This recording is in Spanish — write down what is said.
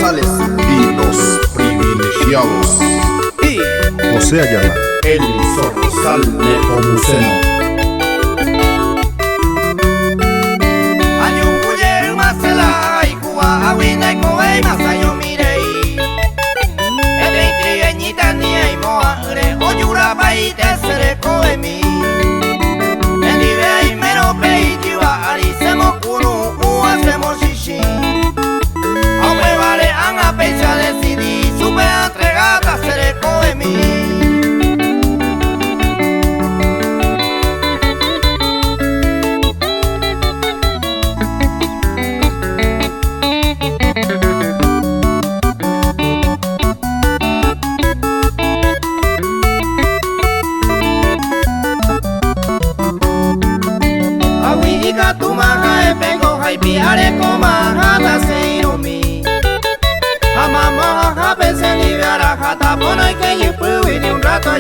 González y los privilegiados. Y José Ayala, el Zorzal Nepomuceno. Ayukuye masela ikuwa awina ikoe masayo mirei. Ete itrieñita ni eimoa ure oyura paite sere koemi. Endive imero peitiwa arisemo kunu uasemo shishi. Awe vale anga pecha decidí supe entregada sere koemi. Tumaha e pengo hai piare komaha ta seiromi. Amama ha pensa ni vera hata pono que yipu y de un rato